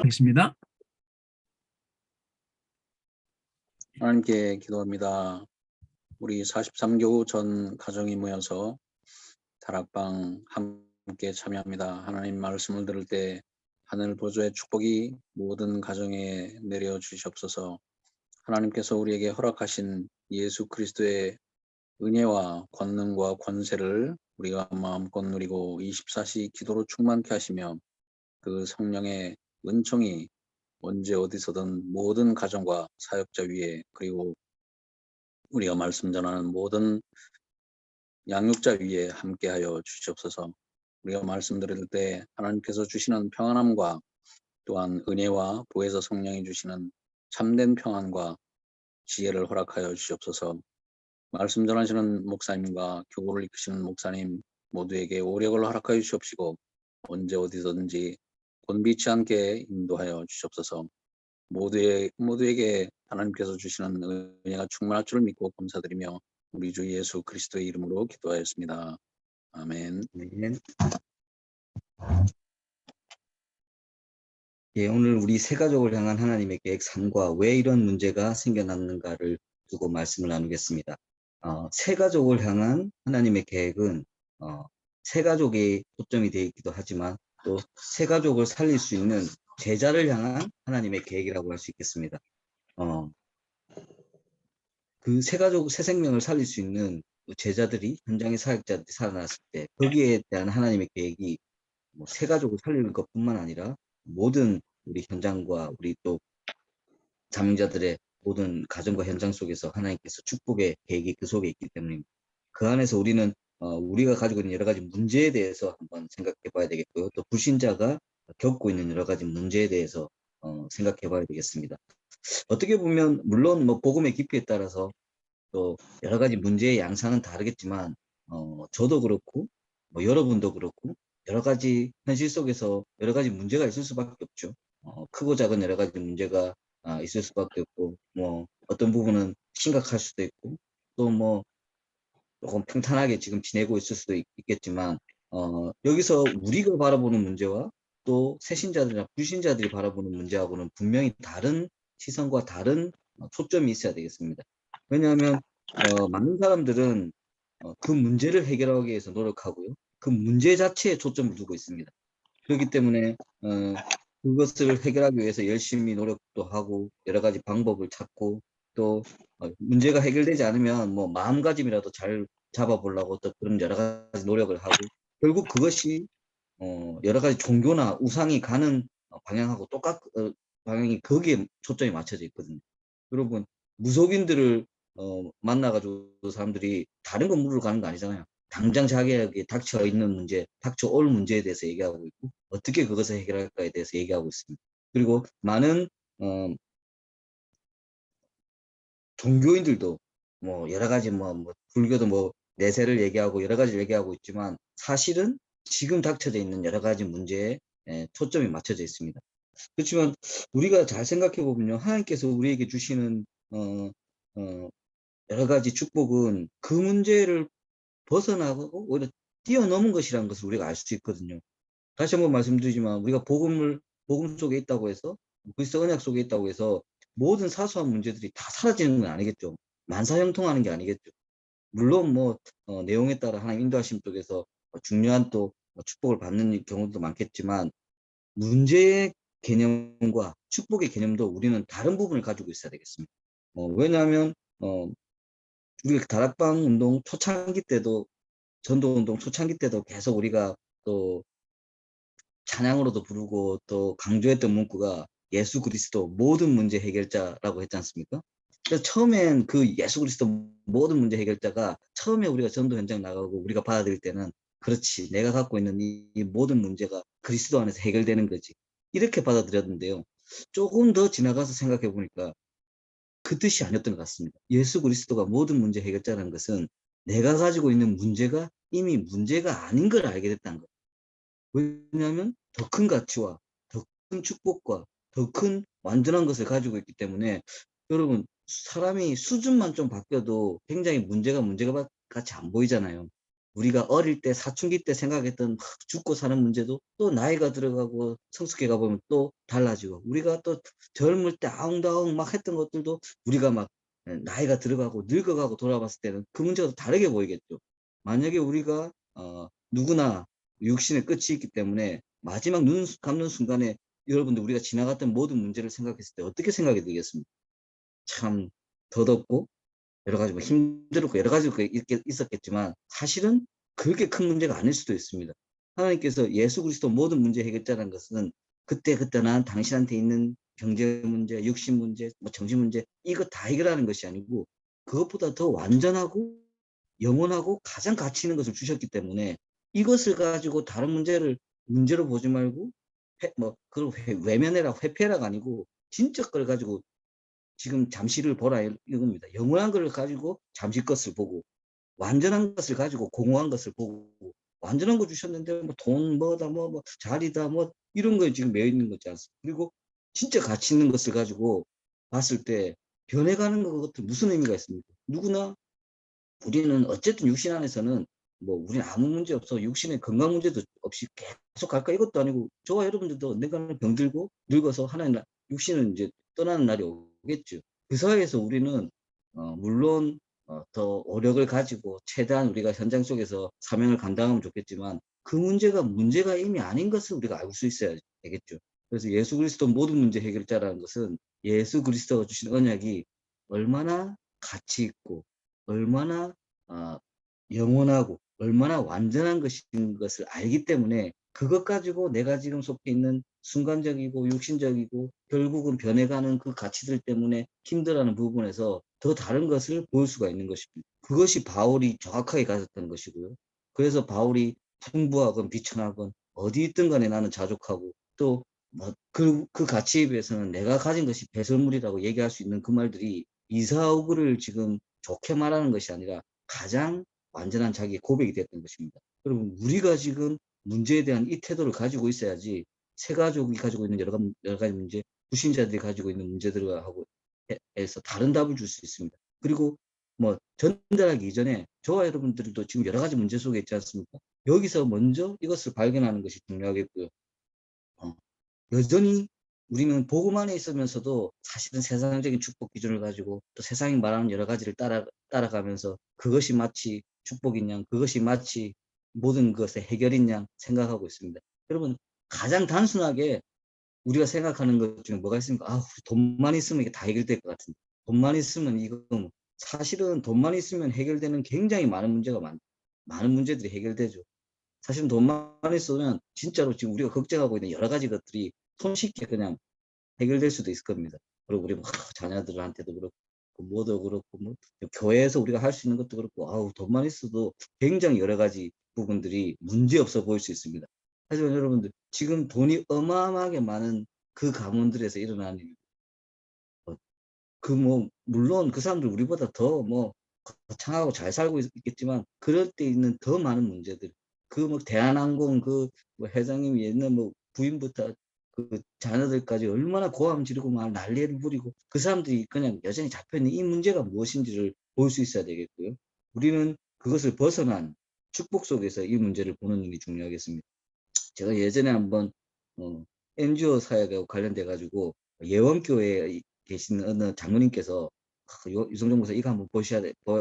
계십니다. 하나님께 기도합니다. 우리 43교우 전 가정이 모여서 다락방 함께 참여합니다. 하나님 말씀을 들을 때 하늘 보좌의 축복이 모든 가정에 내려 주시옵소서. 하나님께서 우리에게 허락하신 예수 그리스도의 은혜와 권능과 권세를 우리가 마음껏 누리고 24시 기도로 충만케 하시며 그 성령의 은총이 언제 어디서든 모든 가정과 사역자 위에, 그리고 우리가 말씀 전하는 모든 양육자 위에 함께하여 주시옵소서. 우리가 말씀 들을 때 하나님께서 주시는 평안함과 또한 은혜와 보혜사 성령이 주시는 참된 평안과 지혜를 허락하여 주시옵소서. 말씀 전하시는 목사님과 교구를 이끄시는 목사님 모두에게 오력을 허락하여 주시옵시고 언제 어디서든지 곤비치 않게 인도하여 주시옵소서. 모두에게 하나님께서 주시는 은혜가 충만할 줄을 믿고 감사드리며 우리 주 예수 그리스도의 이름으로 기도하였습니다. 아멘. 네. 예, 오늘 우리 새 가족을 향한 하나님의 계획 3과 왜 이런 문제가 생겨났는가를 두고 말씀을 나누겠습니다. 새 가족을 향한 하나님의 계획은 새 가족이 초점이 되어 있기도 하지만 또 새 가족을 살릴 수 있는 제자를 향한 하나님의 계획이라고 할 수 있겠습니다. 그 새 가족, 새 생명을 살릴 수 있는 제자들이, 현장의 사역자들이 살아났을 때 거기에 대한 하나님의 계획이 새 가족을 살리는 것뿐만 아니라 모든 우리 현장과 우리 또 자명자들의 모든 가정과 현장 속에서 하나님께서 축복의 계획이 그 속에 있기 때문입니다. 그 안에서 우리는 우리가 가지고 있는 여러 가지 문제에 대해서 한번 생각해 봐야 되겠고요. 또 불신자가 겪고 있는 여러 가지 문제에 대해서 생각해 봐야 되겠습니다. 어떻게 보면 물론 복음의 깊이에 따라서 또 여러 가지 문제의 양상은 다르겠지만 저도 그렇고 여러분도 그렇고 여러 가지 현실 속에서 여러 가지 문제가 있을 수밖에 없죠. 크고 작은 여러 가지 문제가 있을 수밖에 없고 어떤 부분은 심각할 수도 있고 또 조금 평탄하게 지금 지내고 있을 수도 있겠지만 여기서 우리가 바라보는 문제와 또 새신자들이나 불신자들이 바라보는 문제하고는 분명히 다른 시선과 다른 초점이 있어야 되겠습니다. 왜냐하면 많은 사람들은 그 문제를 해결하기 위해서 노력하고요. 그 문제 자체에 초점을 두고 있습니다. 그렇기 때문에 그것을 해결하기 위해서 열심히 노력도 하고 여러 가지 방법을 찾고 또 문제가 해결되지 않으면 마음가짐이라도 잘 잡아보려고 또 그런 여러 가지 노력을 하고 결국 그것이 여러 가지 종교나 우상이 가는 방향하고 방향이 거기에 초점이 맞춰져 있거든요. 여러분 무속인들을 만나가지고 사람들이 다른 거 물으러 가는 거 아니잖아요. 당장 자기에게 닥쳐 있는 문제, 닥쳐올 문제에 대해서 얘기하고 있고 어떻게 그것을 해결할까에 대해서 얘기하고 있습니다. 그리고 많은 종교인들도 여러 가지 불교도 내세를 얘기하고 여러 가지를 얘기하고 있지만 사실은 지금 닥쳐져 있는 여러 가지 문제에 초점이 맞춰져 있습니다. 그렇지만 우리가 잘 생각해 보면요, 하나님께서 우리에게 주시는 여러 가지 축복은 그 문제를 벗어나고 오히려 뛰어넘은 것이라는 것을 우리가 알 수 있거든요. 다시 한번 말씀드리지만 우리가 복음 속에 있다고 해서 그리스도 언약 속에 있다고 해서 모든 사소한 문제들이 다 사라지는 건 아니겠죠. 만사형통하는 게 아니겠죠. 물론 내용에 따라 하나님 인도하심 속에서 중요한 또 축복을 받는 경우도 많겠지만 문제의 개념과 축복의 개념도 우리는 다른 부분을 가지고 있어야 되겠습니다. 왜냐하면 우리가 다락방 운동 초창기 때도 전도 운동 초창기 때도 계속 우리가 또 찬양으로도 부르고 또 강조했던 문구가 예수 그리스도 모든 문제 해결자라고 했지 않습니까? 그래서 처음엔 그 예수 그리스도 모든 문제 해결자가 처음에 우리가 전도 현장 나가고 우리가 받아들일 때는 그렇지, 내가 갖고 있는 이 모든 문제가 그리스도 안에서 해결되는 거지, 이렇게 받아들였는데요. 조금 더 지나가서 생각해 보니까 그 뜻이 아니었던 것 같습니다. 예수 그리스도가 모든 문제 해결자라는 것은 내가 가지고 있는 문제가 이미 문제가 아닌 걸 알게 됐다는 거예요. 왜냐하면 더 큰 가치와 더 큰 축복과 더 큰 완전한 것을 가지고 있기 때문에 여러분, 사람이 수준만 좀 바뀌어도 굉장히 문제가 같이 안 보이잖아요. 우리가 어릴 때 사춘기 때 생각했던 막 죽고 사는 문제도 또 나이가 들어가고 성숙해 가보면 또 달라지고, 우리가 또 젊을 때 아웅다웅 막 했던 것들도 우리가 막 나이가 들어가고 늙어가고 돌아봤을 때는 그 문제가 또 다르게 보이겠죠. 만약에 우리가 누구나 육신의 끝이 있기 때문에 마지막 눈 감는 순간에 여러분들 우리가 지나갔던 모든 문제를 생각했을 때 어떻게 생각이 들겠습니까? 참 더덥고 여러 가지 뭐 힘들었고 여러 가지가 있었겠지만 사실은 그렇게 큰 문제가 아닐 수도 있습니다. 하나님께서 예수 그리스도 모든 문제 해결자라는 것은 그때그때 당신한테 있는 경제 문제, 육신 문제, 뭐 정신 문제 이거 다 해결하는 것이 아니고 그것보다 더 완전하고 영원하고 가장 가치 있는 것을 주셨기 때문에 이것을 가지고 다른 문제를 문제로 보지 말고 그걸 외면해라 회피해라가 아니고 진짜 걸 가지고 지금 잠시를 보라 이겁니다. 영원한 걸 가지고 잠시 것을 보고 완전한 것을 가지고 공허한 것을 보고, 완전한 거 주셨는데 뭐 돈 뭐다 뭐 자리다 뭐 이런 거에 지금 매여 있는 거지 않습니까? 그리고 진짜 가치 있는 것을 가지고 봤을 때 변해가는 것들 무슨 의미가 있습니까? 누구나 우리는 어쨌든 육신 안에서는 뭐 우리는 아무 문제 없어 육신의 건강 문제도 없이 계속 갈까 이것도 아니고 저와 여러분들도 언젠가는 병들고 늙어서 하나님 육신은 이제 떠나는 날이 오겠죠. 그 사이에서 우리는 물론 더 오력을 가지고 최대한 우리가 현장 속에서 사명을 감당하면 좋겠지만 그 문제가 이미 아닌 것을 우리가 알 수 있어야 되겠죠. 그래서 예수 그리스도 모든 문제 해결자라는 것은 예수 그리스도가 주신 언약이 얼마나 가치 있고 얼마나 어, 영원하고 얼마나 완전한 것인 것을 알기 때문에 그것 가지고 내가 지금 속해 있는 순간적이고 육신적이고 결국은 변해가는 그 가치들 때문에 힘들어하는 부분에서 더 다른 것을 볼 수가 있는 것입니다. 그것이 바울이 정확하게 가졌던 것이고요. 그래서 바울이 풍부하건 비천하건 어디 있든 간에 나는 자족하고 또 그 가치에 비해서는 내가 가진 것이 배설물이라고 얘기할 수 있는 그 말들이 이사오그를 지금 좋게 말하는 것이 아니라 가장 완전한 자기의 고백이 됐던 것입니다. 여러분 우리가 지금 문제에 대한 이 태도를 가지고 있어야지 새 가족이 가지고 있는 여러 가지 문제, 불신자들이 가지고 있는 문제들하고 해서 다른 답을 줄 수 있습니다. 그리고 뭐 전달하기 이전에 저와 여러분들도 지금 여러 가지 문제 속에 있지 않습니까? 여기서 먼저 이것을 발견하는 것이 중요하겠고요. 어, 여전히 우리는 복음 안에 있으면서도 사실은 세상적인 축복 기준을 가지고 또 세상이 말하는 여러 가지를 따라가면서 그것이 마치 축복인 양, 그것이 마치 모든 것의 해결인 양 생각하고 있습니다. 여러분, 가장 단순하게 우리가 생각하는 것 중에 뭐가 있습니까? 아, 우리 돈만 있으면 이게 다 해결될 것 같은데. 돈만 있으면 이거 사실은 돈만 있으면 해결되는 굉장히 많은 문제들이 해결되죠. 사실 돈만 있으면 진짜로 지금 우리가 걱정하고 있는 여러 가지 것들이 손쉽게 그냥 해결될 수도 있을 겁니다. 그리고 우리 뭐 자녀들한테도 그렇고 뭐도 그렇고 뭐 교회에서 우리가 할 수 있는 것도 그렇고 아우 돈만 있어도 굉장히 여러 가지 부분들이 문제 없어 보일 수 있습니다. 하지만 여러분들 지금 돈이 어마어마하게 많은 그 가문들에서 일어나는 일, 그뭐 물론 그 사람들 우리보다 더 뭐 거창하고 잘 살고 있겠지만 그럴 때 있는 더 많은 문제들, 그 뭐 대한항공 그 뭐 회장님이 옛날 뭐 부인부터 그 자녀들까지 얼마나 고함 지르고 막 난리를 부리고 그 사람들이 그냥 여전히 잡혀있는 이 문제가 무엇인지를 볼 수 있어야 되겠고요. 우리는 그것을 벗어난 축복 속에서 이 문제를 보는 눈이 중요하겠습니다. 제가 예전에 한번 NGO 사역에 관련돼 가지고 예원교회에 계시는 어느 장로님께서 유성종 목사 이거 한번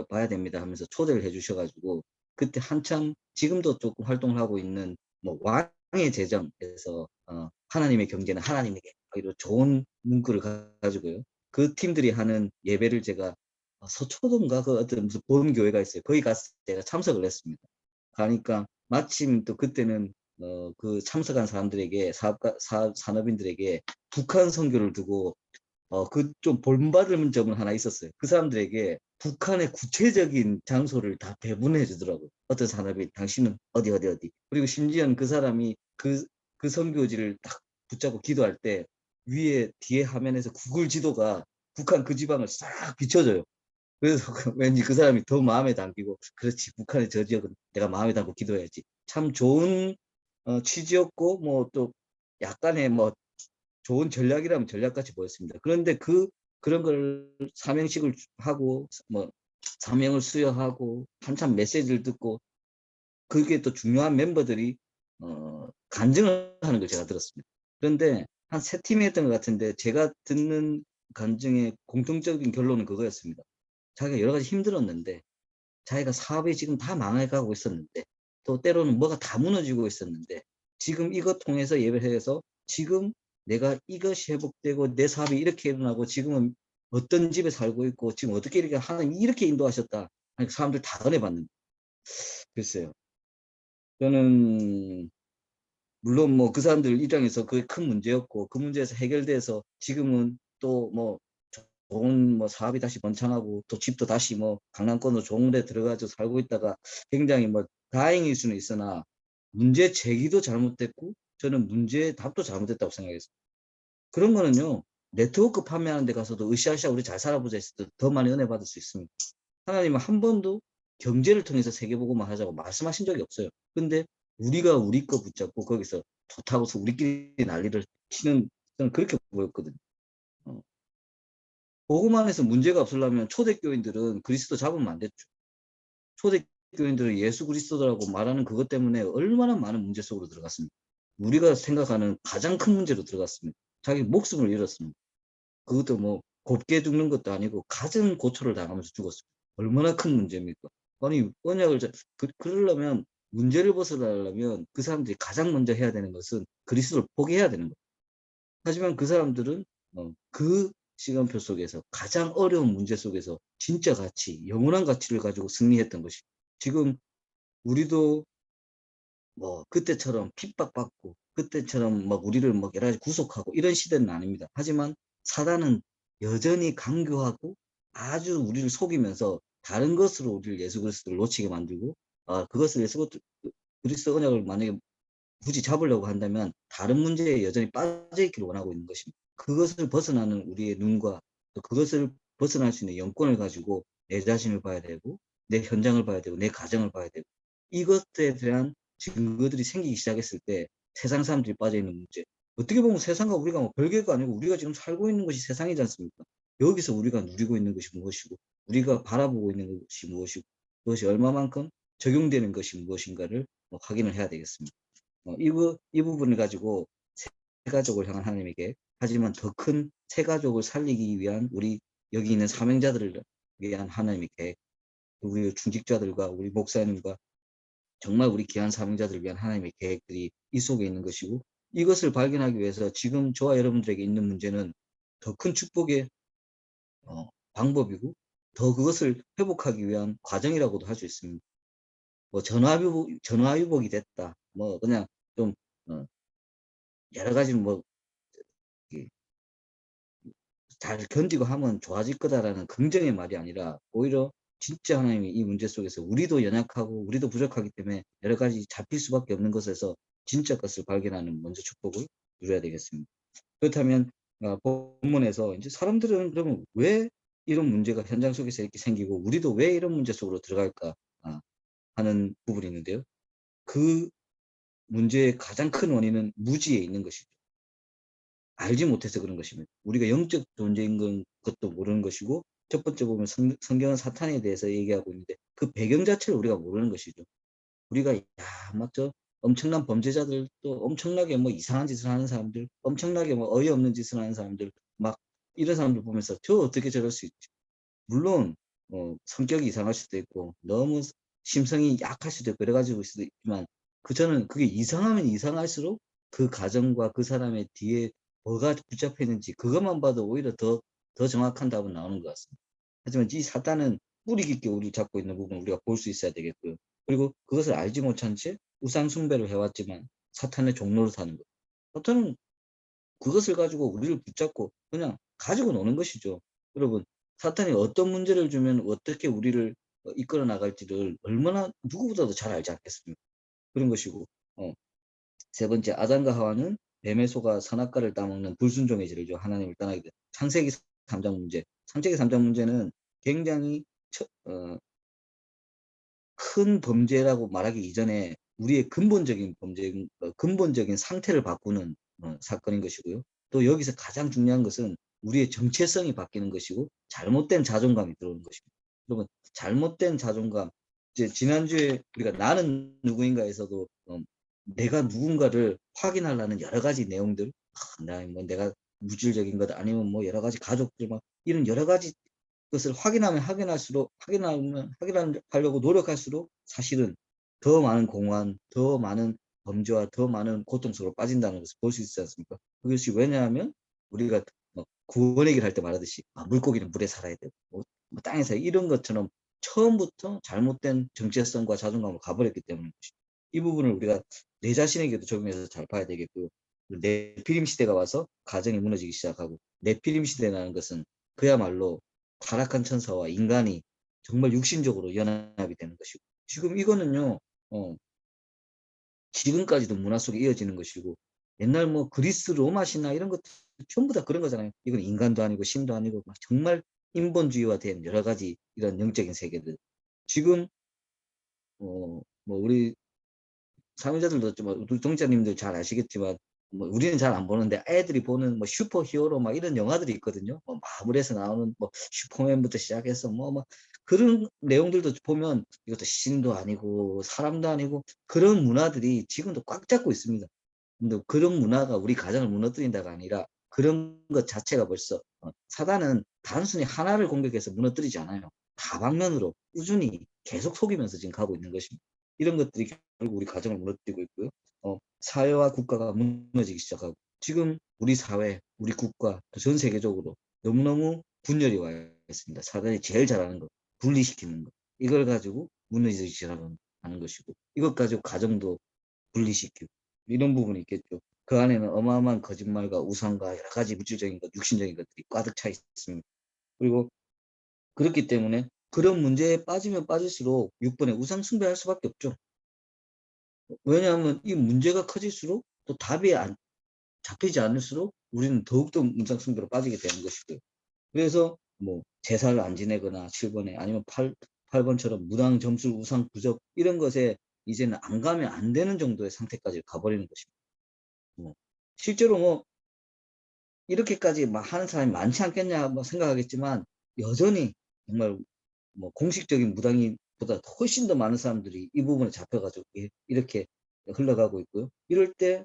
봐야 됩니다 하면서 초대를 해 주셔가지고 그때 한참 지금도 조금 활동을 하고 있는 뭐 왕의 제정에서 하나님의 경제는 하나님에게 이런 좋은 문구를 가지고요. 그 팀들이 하는 예배를 제가 서초동가 그 어떤 무슨 본교회가 있어요. 거기 가서 제가 참석을 했습니다. 가니까 마침 또 그때는 그 참석한 사람들에게 산업인들에게 북한 선교를 두고 그 좀 본받을 점은 하나 있었어요. 그 사람들에게 북한의 구체적인 장소를 다 배분해 주더라고요. 어떤 산업이 당신은 어디 그리고 심지어는 그 사람이 그 선교지를 딱 붙잡고 기도할 때 위에 뒤에 화면에서 구글 지도가 북한 그 지방을 싹 비춰줘요. 그래서 왠지 그 사람이 더 마음에 담기고 그렇지 북한의 저 지역은 내가 마음에 담고 기도해야지. 참 좋은 취지였고 뭐 또 약간의 뭐 좋은 전략이라면 전략같이 보였습니다. 그런데 그런 걸 사명식을 하고 뭐 사명을 수여하고 한참 메시지를 듣고 그게 또 중요한 멤버들이 간증을 하는 걸 제가 들었습니다. 그런데 한 세 팀이 했던 것 같은데 제가 듣는 간증의 공통적인 결론은 그거였습니다. 자기가 여러 가지 힘들었는데 자기가 사업이 지금 다 망해가고 있었는데 또 때로는 뭐가 다 무너지고 있었는데 지금 이것 통해서 예배를 해서 지금 내가 이것이 회복되고 내 사업이 이렇게 일어나고 지금은 어떤 집에 살고 있고 지금 어떻게 이렇게 하나님 이렇게 인도하셨다. 아니, 사람들 다 은혜 받는. 글쎄요. 저는 물론 뭐 그 사람들 입장에서 그게 큰 문제였고 그 문제에서 해결돼서 지금은 또 뭐 좋은 뭐 사업이 다시 번창하고 또 집도 다시 뭐 강남권으로 좋은 데 들어가서 살고 있다가 굉장히 뭐 다행일 수는 있으나 문제 제기도 잘못됐고 저는 문제의 답도 잘못됐다고 생각했어요. 그런 거는요 네트워크 판매하는 데 가서도 으쌰으쌰 우리 잘 살아보자 했을 때 더 많이 은혜 받을 수 있습니다. 하나님은 한 번도 경제를 통해서 세계복음을 하자고 말씀하신 적이 없어요. 근데 우리가 우리 거 붙잡고 거기서 좋다고서 우리끼리 난리를 치는 저는 그렇게 보였거든요. 복음 안에서 문제가 없으려면 초대교인들은 그리스도 잡으면 안 됐죠. 초대교인들은 예수 그리스도라고 말하는 그것 때문에 얼마나 많은 문제 속으로 들어갔습니다. 우리가 생각하는 가장 큰 문제로 들어갔습니다. 자기 목숨을 잃었습니다. 그것도 뭐 곱게 죽는 것도 아니고 가진 고초를 당하면서 죽었습니다. 얼마나 큰 문제입니까? 아니 언약을 그러려면 문제를 벗어나려면 그 사람들이 가장 먼저 해야 되는 것은 그리스도를 포기해야 되는 거예요. 하지만 그 사람들은 그 시간표 속에서 가장 어려운 문제 속에서 진짜 가치, 영원한 가치를 가지고 승리했던 것이 지금 우리도 뭐 그때처럼 핍박받고 그때처럼 막 우리를 막 여러 가지 구속하고 이런 시대는 아닙니다. 하지만 사단은 여전히 강교하고 아주 우리를 속이면서 다른 것으로 우리를 예수 그리스도를 놓치게 만들고 그것을 예수 그리스도 언약을 만약에 굳이 잡으려고 한다면 다른 문제에 여전히 빠져 있기를 원하고 있는 것입니다. 그것을 벗어나는 우리의 눈과 또 그것을 벗어날 수 있는 영권을 가지고 내 자신을 봐야 되고 내 현장을 봐야 되고 내 가정을 봐야 되고 이것에 대한 증거들이 생기기 시작했을 때 세상 사람들이 빠져 있는 문제 어떻게 보면 세상과 우리가 뭐 별개가 아니고 우리가 지금 살고 있는 것이 세상이지 않습니까? 여기서 우리가 누리고 있는 것이 무엇이고 우리가 바라보고 있는 것이 무엇이고 그것이 얼마만큼 적용되는 것이 무엇인가를 확인을 해야 되겠습니다. 이 부분을 가지고 새 가족을 향한 하나님의 계획, 하지만 더 큰 새 가족을 살리기 위한 우리 여기 있는 사명자들을 위한 하나님의 계획, 우리 중직자들과 우리 목사님과 정말 우리 귀한 사명자들을 위한 하나님의 계획들이 이 속에 있는 것이고 이것을 발견하기 위해서 지금 저와 여러분들에게 있는 문제는 더 큰 축복의 방법이고 더 그것을 회복하기 위한 과정이라고도 할 수 있습니다. 뭐 전화위복이 됐다. 뭐 그냥 좀 여러 가지 뭐 잘 견디고 하면 좋아질 거다라는 긍정의 말이 아니라 오히려 진짜 하나님이 이 문제 속에서 우리도 연약하고 우리도 부족하기 때문에 여러 가지 잡힐 수밖에 없는 것에서 진짜 것을 발견하는 먼저 축복을 누려야 되겠습니다. 그렇다면 본문에서 이제 사람들은 그러면 왜 이런 문제가 현장 속에서 이렇게 생기고 우리도 왜 이런 문제 속으로 들어갈까 하는 부분이 있는데요. 그 문제의 가장 큰 원인은 무지에 있는 것이죠. 알지 못해서 그런 것입니다. 우리가 영적 존재인 것도 모르는 것이고 첫 번째 보면 성경은 사탄에 대해서 얘기하고 있는데 그 배경 자체를 우리가 모르는 것이죠. 우리가 막 저 엄청난 범죄자들 또 엄청나게 뭐 이상한 짓을 하는 사람들 엄청나게 뭐 어이없는 짓을 하는 사람들 막 이런 사람들 보면서 저 어떻게 저럴 수 있지. 물론 성격이 이상할 수도 있고 너무 심성이 약할 수도 있고 여러 가지일 수도 있지만 저는 그게 이상하면 이상할수록 그 가정과 그 사람의 뒤에 뭐가 붙잡혀 있는지 그것만 봐도 오히려 더 정확한 답은 나오는 것 같습니다. 하지만 이 사단은 뿌리 깊게 우리를 잡고 있는 부분을 우리가 볼 수 있어야 되겠고요. 그리고 그것을 알지 못한 채 우상 숭배를 해왔지만 사탄의 종로를 사는 것. 사탄은 그것을 가지고 우리를 붙잡고 그냥 가지고 노는 것이죠. 여러분, 사탄이 어떤 문제를 주면 어떻게 우리를 이끌어 나갈지를 얼마나 누구보다도 잘 알지 않겠습니까? 그런 것이고, 세 번째, 아담과 하와는 뱀의 소가 선악과를 따먹는 불순종의 죄를 하나님을 떠나게 된 창세기 3장 문제. 창세기 3장 문제는 굉장히 큰 범죄라고 말하기 이전에 우리의 근본적인 범죄, 근본적인 상태를 바꾸는 사건인 것이고요. 또 여기서 가장 중요한 것은 우리의 정체성이 바뀌는 것이고 잘못된 자존감이 들어오는 것입니다. 여러분, 잘못된 자존감, 이제 지난주에 우리가 나는 누구인가에서도 내가 누군가를 확인하려는 여러 가지 내용들, 내가 물질적인 것 아니면 뭐 여러 가지 가족들 막 이런 여러 가지 것을 확인하려고 노력할수록 사실은 더 많은 공허한, 더 많은 범죄와 더 많은 고통 속으로 빠진다는 것을 볼 수 있지 않습니까? 그것이 왜냐하면 우리가 구원 얘기를 할 때 말하듯이 물고기는 물에 살아야 되고 뭐 땅에서 이런 것처럼 처음부터 잘못된 정체성과 자존감을 가버렸기 때문에 이 부분을 우리가 내 자신에게도 적용해서 잘 봐야 되겠고요. 네피림 시대가 와서 가정이 무너지기 시작하고, 네피림 시대라는 것은 그야말로 타락한 천사와 인간이 정말 육신적으로 연합이 되는 것이고, 지금 이거는요 지금까지도 문화 속에 이어지는 것이고, 옛날 뭐 그리스 로마 신화 이런 것 전부 다 그런 거잖아요. 이건 인간도 아니고 신도 아니고 정말 인본주의화 된 여러 가지 이런 영적인 세계들. 지금 뭐 우리 사회자들도 우리 동자님들 잘 아시겠지만 뭐 우리는 잘 안 보는데 애들이 보는 뭐 슈퍼히어로 막 이런 영화들이 있거든요. 뭐 마블에서 나오는 뭐 슈퍼맨부터 시작해서 뭐 그런 내용들도 보면 이것도 신도 아니고 사람도 아니고 그런 문화들이 지금도 꽉 잡고 있습니다. 근데 그런 문화가 우리 가정을 무너뜨린다가 아니라 그런 것 자체가 벌써 사단은 단순히 하나를 공격해서 무너뜨리지 않아요. 다방면으로 꾸준히 계속 속이면서 지금 가고 있는 것입니다. 이런 것들이 결국 우리 가정을 무너뜨리고 있고요. 사회와 국가가 무너지기 시작하고, 지금 우리 사회, 우리 국가, 전 세계적으로 너무너무 분열이 와 있습니다. 사단이 제일 잘하는 것, 분리시키는 것. 이걸 가지고 무너지기 시작하는 것이고, 이것 가지고 가정도 분리시키고, 이런 부분이 있겠죠. 그 안에는 어마어마한 거짓말과 우상과 여러 가지 물질적인 것, 육신적인 것들이 가득 차 있습니다. 그리고 그렇기 때문에 그런 문제에 빠지면 빠질수록 6번에 우상 숭배할 수밖에 없죠. 왜냐하면 이 문제가 커질수록 또 답이 잡히지 않을수록 우리는 더욱더 우상 숭배로 빠지게 되는 것이고요. 그래서 뭐 제사를 안 지내거나 7번에 아니면 8번처럼 무당 점술 우상 부적 이런 것에 이제는 안 가면 안 되는 정도의 상태까지 가버리는 것입니다. 실제로 뭐 이렇게까지 막 하는 사람이 많지 않겠냐 뭐 생각하겠지만, 여전히 정말 뭐 공식적인 무당이보다 훨씬 더 많은 사람들이 이 부분에 잡혀가지고 이렇게 흘러가고 있고요. 이럴 때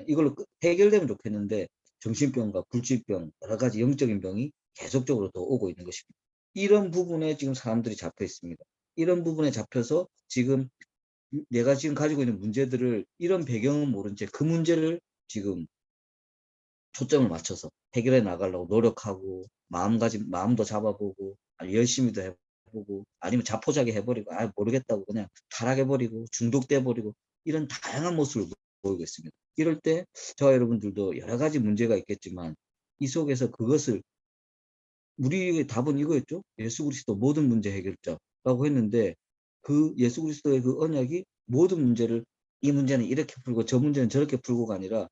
이걸로 해결되면 좋겠는데, 정신병과 불치병, 여러 가지 영적인 병이 계속적으로 더 오고 있는 것입니다. 이런 부분에 지금 사람들이 잡혀 있습니다. 이런 부분에 잡혀서 지금 내가 지금 가지고 있는 문제들을, 이런 배경은 모른 채 그 문제를 지금 초점을 맞춰서 해결해 나가려고 노력하고, 마음도 잡아보고 열심히도 해보고, 아니면 자포자기 해버리고 모르겠다고 그냥 타락해버리고 중독돼버리고, 이런 다양한 모습을 보이고 있습니다. 이럴 때 저와 여러분들도 여러 가지 문제가 있겠지만, 이 속에서 그것을, 우리의 답은 이거였죠. 예수 그리스도 모든 문제 해결자라고 했는데, 그 예수 그리스도의 그 언약이 모든 문제를, 이 문제는 이렇게 풀고 저 문제는 저렇게 풀고가 아니라,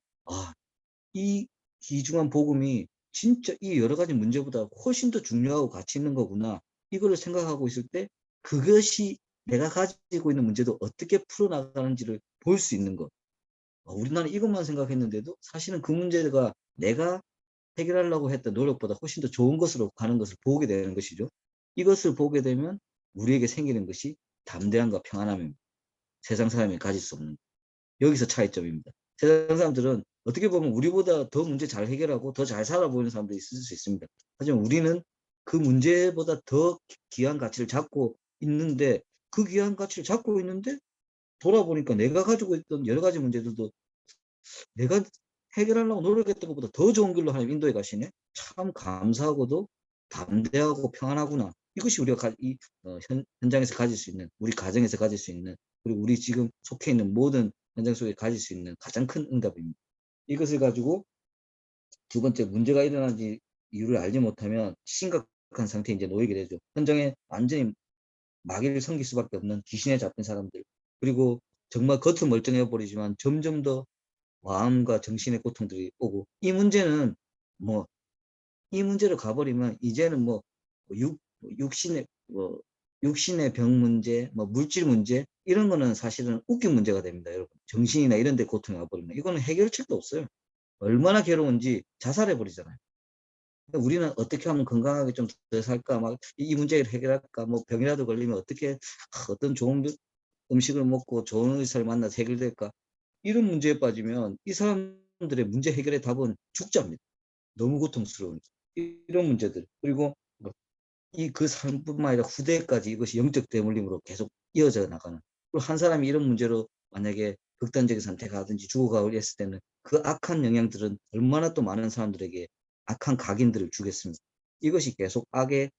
이 귀중한 복음이 진짜 이 여러 가지 문제보다 훨씬 더 중요하고 가치 있는 거구나, 이거를 생각하고 있을 때 그것이 내가 가지고 있는 문제도 어떻게 풀어나가는지를 볼 수 있는 것. 우리나라는 이것만 생각했는데도 사실은 그 문제가 내가 해결하려고 했던 노력보다 훨씬 더 좋은 것으로 가는 것을 보게 되는 것이죠. 이것을 보게 되면 우리에게 생기는 것이 담대함과 평안함입니다. 세상 사람이 가질 수 없는, 여기서 차이점입니다. 세상 사람들은 어떻게 보면 우리보다 더 문제 잘 해결하고 더 잘 살아 보이는 사람들이 있을 수 있습니다. 하지만 우리는 그 문제보다 더 귀한 가치를 잡고 있는데, 그 귀한 가치를 잡고 있는데 돌아보니까 내가 가지고 있던 여러 가지 문제들도 내가 해결하려고 노력했던 것보다 더 좋은 길로 하나님 인도해 가시네. 참 감사하고도 담대하고 평안하구나. 이것이 우리가 현장에서 가질 수 있는, 우리 가정에서 가질 수 있는, 그리고 우리 지금 속해 있는 모든 현장 속에 가질 수 있는 가장 큰 응답입니다. 이것을 가지고 두 번째, 문제가 일어난 이유를 알지 못하면 심각한 상태에 이제 놓이게 되죠. 현장에 완전히 마귀를 섬길 수밖에 없는 귀신에 잡힌 사람들, 그리고 정말 겉은 멀쩡해 버리지만 점점 더 마음과 정신의 고통들이 오고, 이 문제는 뭐 이 문제로 가버리면 이제는 뭐 육신의 육신의 병 문제, 뭐 물질 문제, 이런 거는 사실은 웃긴 문제가 됩니다, 여러분. 정신이나 이런 데 고통이 와버리면 이거는 해결책도 없어요. 얼마나 괴로운지 자살해 버리잖아요. 우리는 어떻게 하면 건강하게 좀 더 살까, 막 이 문제를 해결할까, 뭐 병이라도 걸리면 어떻게 어떤 좋은 음식을 먹고 좋은 의사를 만나서 해결될까, 이런 문제에 빠지면 이 사람들의 문제 해결의 답은 죽자입니다. 너무 고통스러운 이런 문제들. 그리고 이 그 삶뿐만 아니라 후대까지 이것이 영적 대물림으로 계속 이어져 나가는. 그리고 한 사람이 이런 문제로 만약에 극단적인 선택을 하든지 죽어가고 했을 때는 그 악한 영향들은 얼마나 또 많은 사람들에게 악한 각인들을 주겠습니까? 이것이 계속 악의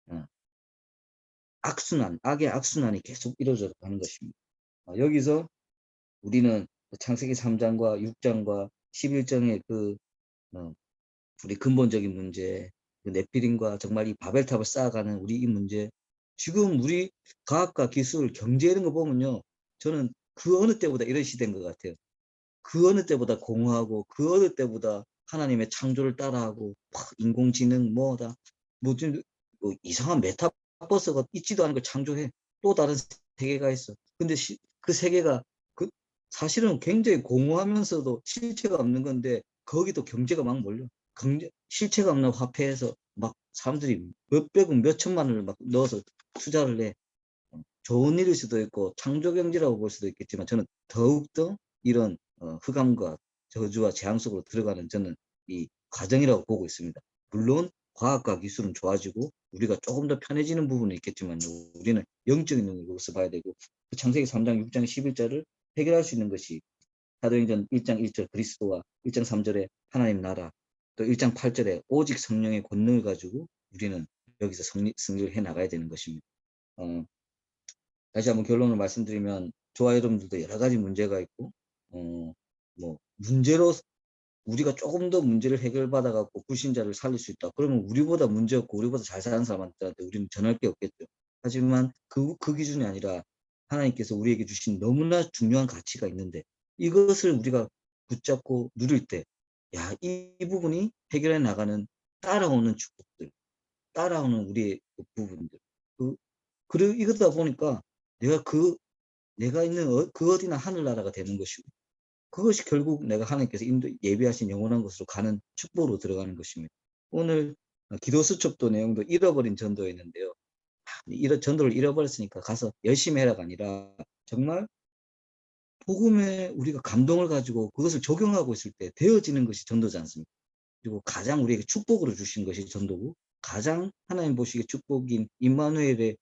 어, 악순환, 악의 악순환이 계속 이루어져 가는 것입니다. 여기서 우리는 창세기 3장과 6장과 11장의 그 우리 근본적인 문제, 그 네피림과 정말 이 바벨탑을 쌓아가는 우리 이 문제, 지금 우리 과학과 기술, 경제 이런 거 보면요, 저는 그 어느 때보다 이런 시대인 것 같아요. 그 어느 때보다 공허하고 그 어느 때보다 하나님의 창조를 따라하고 인공지능 뭐다 뭐좀 뭐 이상한 메타버스가 있지도 않은 걸 창조해. 또 다른 세계가 있어. 근데 그 세계가 그 사실은 굉장히 공허하면서도 실체가 없는 건데 거기도 경제가 막 몰려. 실체가 없는 화폐에서 막 사람들이 몇백억 몇천만 원을 막 넣어서 투자를 해. 좋은 일일 수도 있고 창조 경제라고 볼 수도 있겠지만 저는 더욱더 이런 흑암과 저주와 재앙 속으로 들어가는 저는 이 과정이라고 보고 있습니다. 물론 과학과 기술은 좋아지고 우리가 조금 더 편해지는 부분은 있겠지만 우리는 영적인 능력으로서 봐야 되고 그 창세기 3장 6장 11절을 해결할 수 있는 것이 사도행전 1장 1절 그리스도와 1장 3절에 하나님 나라, 또 1장 8절에 오직 성령의 권능을 가지고 우리는 여기서 승리를 해 나가야 되는 것입니다. 다시 한번 결론을 말씀드리면 저와 여러분들도 여러 가지 문제가 있고 뭐 문제로 우리가 조금 더 문제를 해결받아 갖고 불신자를 살릴 수 있다. 그러면 우리보다 문제 없고 우리보다 잘 사는 사람한테 우리는 전할 게 없겠죠. 하지만 그 기준이 아니라 하나님께서 우리에게 주신 너무나 중요한 가치가 있는데 이것을 우리가 붙잡고 누릴 때, 야, 이 부분이 해결해 나가는 따라오는 축복들, 따라오는 우리의 그 부분들. 그리고 이러다 보니까 내가 내가 있는 그 어디나 하늘나라가 되는 것이고 그것이 결국 내가 하나님께서 예비하신 영원한 곳으로 가는 축복으로 들어가는 것입니다. 오늘 기도 수첩도 내용도 잃어버린 전도였는데요. 이런 전도를 잃어버렸으니까 가서 열심히 해라가 아니라 정말 복음에 우리가 감동을 가지고 그것을 적용하고 있을 때 되어지는 것이 전도지 않습니까? 그리고 가장 우리에게 축복으로 주신 것이 전도고 가장 하나님 보시기에 축복인 임마누엘의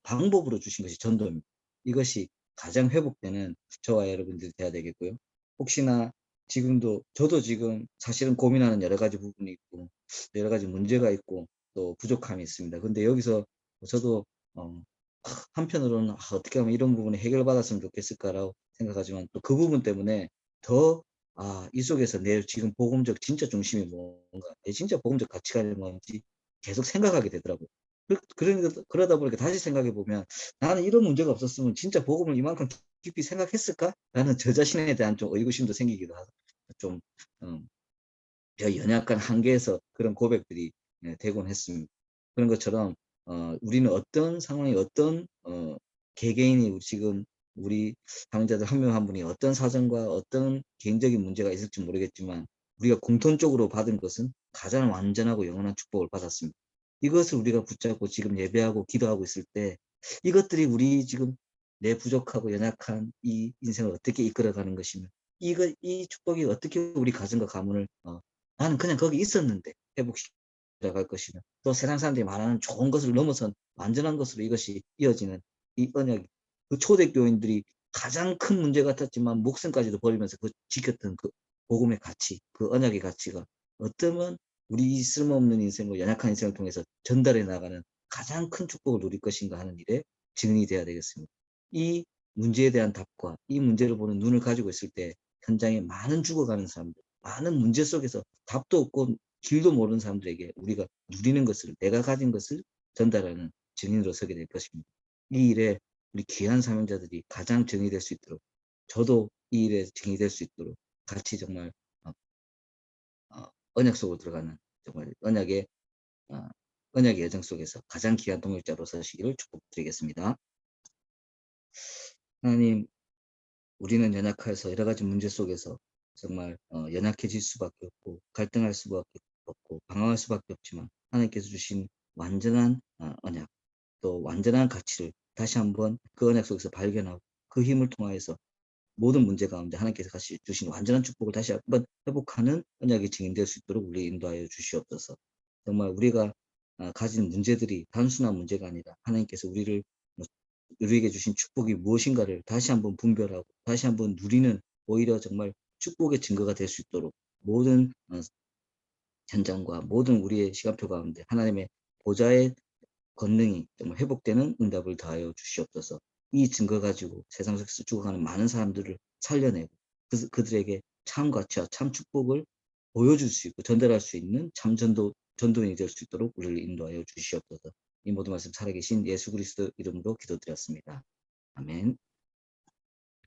방법으로 주신 것이 전도입니다. 이것이 가장 회복되는 저와 여러분들이 돼야 되겠고요. 혹시나 지금도 저도 지금 사실은 고민하는 여러 가지 부분이 있고 여러 가지 문제가 있고 또 부족함이 있습니다. 근데 여기서 저도 한편으로는 어떻게 하면 이런 부분이 해결받았으면 좋겠을까라고 생각하지만 또 그 부분 때문에 더 이 속에서 내 지금 복음적 진짜 중심이 뭔가, 내 진짜 복음적 가치관이 뭔지 계속 생각하게 되더라고요. 그러다 보니까 다시 생각해 보면 나는 이런 문제가 없었으면 진짜 복음을 이만큼 깊이 생각했을까? 라는 저 자신에 대한 좀 의구심도 생기기도 하고, 좀, 저 연약한 한계에서 그런 고백들이 되곤 했습니다. 그런 것처럼, 우리는 어떤 상황이 어떤, 개개인이 지금 우리 당자들 한 명 한 분이 어떤 사정과 어떤 개인적인 문제가 있을지 모르겠지만 우리가 공통적으로 받은 것은 가장 완전하고 영원한 축복을 받았습니다. 이것을 우리가 붙잡고 지금 예배하고 기도하고 있을 때 이것들이 우리 지금 내 부족하고 연약한 이 인생을 어떻게 이끌어가는 것이며 이 축복이 어떻게 우리 가정과 가문을 나는 그냥 거기 있었는데 회복시켜 갈 것이며 또 세상 사람들이 말하는 좋은 것을 넘어선 완전한 것으로 이것이 이어지는 이 언약이 그 초대교인들이 가장 큰 문제 같았지만 목숨까지도 버리면서 그 지켰던 그 복음의 가치, 그 언약의 가치가 어쩌면 우리 쓸모없는 인생과 연약한 인생을 통해서 전달해 나가는 가장 큰 축복을 누릴 것인가 하는 일에 증인이 되어야 되겠습니다. 이 문제에 대한 답과 이 문제를 보는 눈을 가지고 있을 때 현장에 많은 죽어가는 사람들, 많은 문제 속에서 답도 없고 길도 모르는 사람들에게 우리가 누리는 것을, 내가 가진 것을 전달하는 증인으로 서게 될 것입니다. 이 일에 우리 귀한 사명자들이 가장 증인이 될 수 있도록, 저도 이 일에 증인이 될 수 있도록 같이 정말 언약 속으로 들어가는 정말 언약의 여정 속에서 가장 귀한 동역자로 서시기를 축복드리겠습니다. 하나님, 우리는 연약해서 여러 가지 문제 속에서 정말 연약해질 수밖에 없고 갈등할 수밖에 없고 없고 방황할 수밖에 없지만 하나님께서 주신 완전한 언약 또 완전한 가치를 다시 한번 그 언약 속에서 발견하고 그 힘을 통하여서 모든 문제 가운데 하나님께서 같이 주신 완전한 축복을 다시 한번 회복하는 언약의 증인될 수 있도록 우리 인도하여 주시옵소서. 정말 우리가 가진 문제들이 단순한 문제가 아니라 하나님께서 우리에게 주신 축복이 무엇인가를 다시 한번 분별하고 다시 한번 누리는 오히려 정말 축복의 증거가 될 수 있도록 모든 현장과 모든 우리의 시간표 가운데 하나님의 보좌의 권능이 정말 회복되는 응답을 더하여 주시옵소서. 이 증거 가지고 세상 속에서 죽어가는 많은 사람들을 살려내고 그들에게 참 가치와 참 축복을 보여줄 수 있고 전달할 수 있는 참 전도인이 될 수 있도록 우리를 인도하여 주시옵소서. 이 모든 말씀 살아계신 예수 그리스도 이름으로 기도드렸습니다. 아멘.